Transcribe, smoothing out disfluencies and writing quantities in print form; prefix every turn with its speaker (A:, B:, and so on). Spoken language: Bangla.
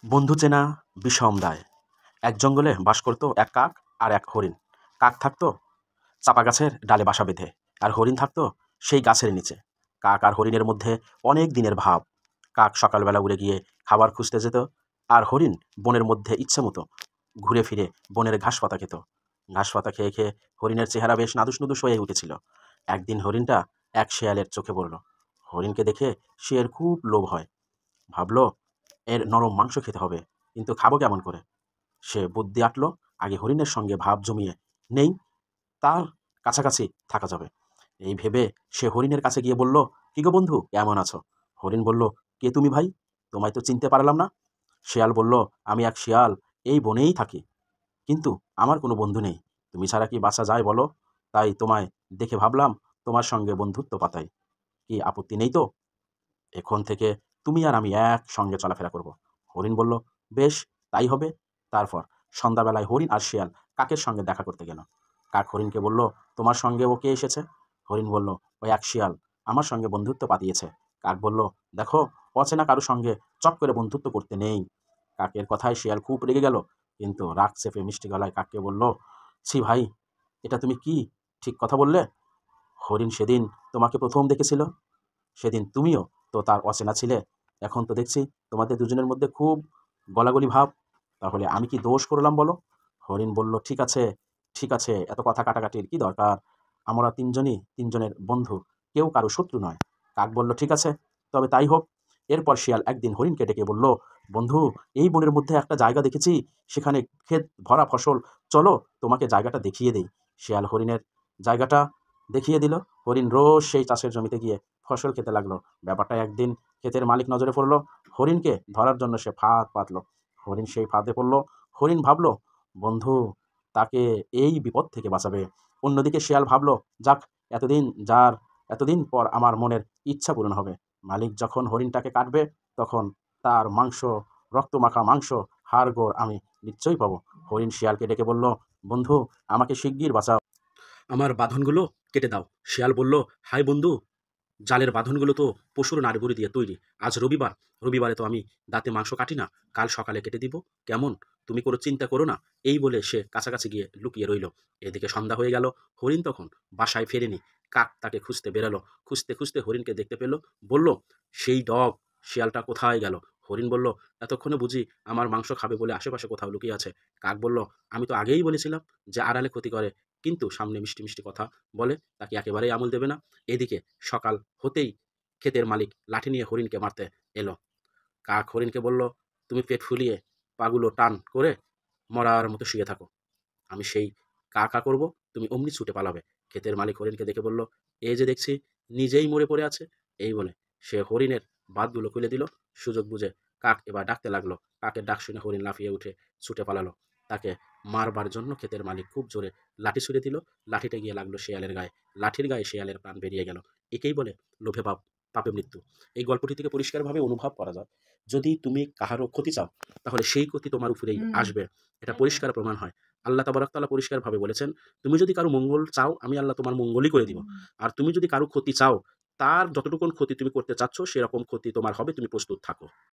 A: বন্ধু চেনা বিষম দায়। এক জঙ্গলে বাস করত এক কাক আর এক হরিণ। কাক থাকতো চাপা গাছের ডালে বাসা বেঁধে, আর হরিণ থাকতো সেই গাছের নিচে। কাক আর হরিণের মধ্যে অনেক দিনের ভাব। কাক সকালবেলা উড়ে গিয়ে খাবার খুঁজতে যেত, আর হরিণ বনের মধ্যে ইচ্ছে মতো ঘুরে ফিরে বনের ঘাস পাতা খেত। ঘাস পাতা খেয়ে খেয়ে হরিণের চেহারা বেশ নাদুস নুদুস হয়ে উঠেছিল। একদিন হরিণটা এক শেয়ালের চোখে পড়ল। হরিণকে দেখে শিয়ালের খুব লোভ হয়। ভাবলো এর নরম মাংস খেতে হবে, কিন্তু খাবো কেমন করে? সে বুদ্ধি আঁটল, আগে হরিণের সঙ্গে ভাব জমিয়ে নেই, তার কাছাকাছি থাকা যাবে। এই ভেবে সে হরিণের কাছে গিয়ে বলল, কি গো বন্ধু, কেমন আছো? হরিণ বলল, কে তুমি ভাই? তোমায় তো চিনতে পারলাম না। শিয়াল বলল, আমি এক শিয়াল, এই বনেই থাকি, কিন্তু আমার কোনো বন্ধু নেই। তুমি ছাড়া কি বাঁচা যায় বলো? তাই তোমায় দেখে ভাবলাম তোমার সঙ্গে বন্ধুত্ব পাতাই। কি আপত্তি নেই তো? এখন থেকে তুমি আর আমি একসঙ্গে চলাফেরা করব। হরিণ বলল, বেশ, তাই হবে। তারপর সন্ধ্যাবেলায় হরিণ আর শিয়াল কাকের সঙ্গে দেখা করতে গেল। কাক হরিণকে বলল, তোমার সঙ্গে ও কে এসেছে? হরিণ বলল, ওই এক শিয়াল আমার সঙ্গে বন্ধুত্ব পাতিয়েছে। কাক বলল, দেখো, অচেনা কারো সঙ্গে চট করে বন্ধুত্ব করতে নেই। কাকের কথায় শিয়াল খুব রেগে গেল, কিন্তু রাগ চেপে মিষ্টি গলায় কাককে বলল, ছি ভাই, এটা তুমি কি ঠিক কথা বললে? হরিণ সেদিন তোমাকে প্রথম দেখেছিল, সেদিন তুমিও তো তার অচেনা ছিলে। এখন তো দেখছি তোমাদের দুজনের মধ্যে খুব গলাগলি ভাব। তাহলে আমি কি দোষ করলাম বলো? হরিণ বলল, ঠিক আছে, ঠিক আছে, এত কথা কাটাকাটির কি দরকার? আমরা তিনজনই তিনজনের বন্ধু, কেউ কারো শত্রু নয়। কাক বলল, ঠিক আছে, তবে তাই হোক। এরপর শিয়াল একদিন হরিণকে ডেকে বলল, বন্ধু, এই বনের মধ্যে একটা জায়গা দেখেছি, সেখানে ক্ষেত ভরা ফসল, চলো তোমাকে জায়গাটা দেখিয়ে দেই। শিয়াল হরিণের জায়গাটা দেখিয়ে দিল। হরিণ রোজ সেই চাষের জমিতে গিয়ে ফসল খেতে লাগলো। ব্যাপারটা একদিন ক্ষেতের মালিক নজরে পড়লো। হরিণকে ধরার জন্য সে ফাঁদ পাতলো। হরিণ সেই ফাঁদে পড়লো। হরিণ ভাবলো, বন্ধু তাকে এই বিপদ থেকে বাঁচাবে। অন্যদিকে শিয়াল ভাবলো, যাক, এতদিন যার এতদিন পর আমার মনের ইচ্ছা পূরণ হবে। মালিক যখন হরিণটাকে কাটবে, তখন তার মাংস, রক্তমাখা মাংস, হাড়গোড় আমি নিশ্চয়ই পাবো। হরিণ শিয়ালকে ডেকে বলল, বন্ধু, আমাকে শিগগির বাঁচাও, আমার বাঁধনগুলো কেটে দাও। শিয়াল বলল, হাই বন্ধু, জালের বাঁধনগুলো তো পশুর নাড়িভুড়ি দিয়ে তৈরি। আজ রবিবার, রবিবারে তো আমি দাঁতে মাংস কাটি না, কাল সকালে কেটে দিব, কেমন? তুমি কোনো চিন্তা করো না। এই বলে সে কাছাকাছি গিয়ে লুকিয়ে রইল। এদিকে সন্ধ্যা হয়ে গেল। হরিণ তখন বাসায় ফেরেনি। কাক তাকে খুঁজতে বেরালো। খুঁজতে খুঁজতে হরিণকে দেখতে পেল। বলল, সেই ডগ, শিয়ালটা কোথায় গেল? হরিণ বলল, এতক্ষণে বুঝি আমার মাংস খাবে বলে আশেপাশে কোথাও লুকিয়ে আছে। কাক বলল, আমি তো আগেই বলেছিলাম যে আড়ালে ক্ষতি করে, কিন্তু সামনে মিষ্টি মিষ্টি কথা বলে তাকে একেবারেই আমল দেবে না। এদিকে সকাল হতেই ক্ষেতের মালিক লাঠি নিয়ে হরিণকে মারতে এলো। কাক হরিণকে বলল, তুমি পেট ফুলিয়ে পাগুলো টান করে মরার মতো শুয়ে থাকো, আমি সেই কা কা করবো, তুমি অমনি ছুটে পালাবে। ক্ষেতের মালিক হরিণকে দেখে বলল, এই যে দেখছি নিজেই মরে পড়ে আছে। এই বলে সে হরিণের বাতগুলো খুলে দিল। সুযোগ বুঝে কাক এবার ডাকতে লাগলো। কাকের ডাক শুনে হরিণ লাফিয়ে উঠে ছুটে পালালো। তাকে মারবার জন্য ক্ষেতের মালিক খুব জোরে লাঠি ছুড়ে দিল। লাঠিটা গিয়ে লাগলো শেয়ালের গায়ে। লাঠির গায়ে শেয়ালের প্রাণ বেরিয়ে গেল। একেই বলে লোভে পাপ, পাপে মৃত্যু। এই গল্পটি থেকে পরিষ্কারভাবে অনুভব করা যায়, যদি তুমি কাহারও ক্ষতি চাও, তাহলে সেই ক্ষতি তোমার উপরেই আসবে। এটা পরিষ্কার প্রমাণ হয়। আল্লাহ তাবারক তাআলা পরিষ্কারভাবে বলেছেন, তুমি যদি কারো মঙ্গল চাও, আমি আল্লাহ তোমার মঙ্গলই করে দিব। আর তুমি যদি কারো ক্ষতি চাও, তার যতটুকুন ক্ষতি তুমি করতে চাচ্ছ, সেরকম ক্ষতি তোমার হবে, তুমি প্রস্তুত থাকো।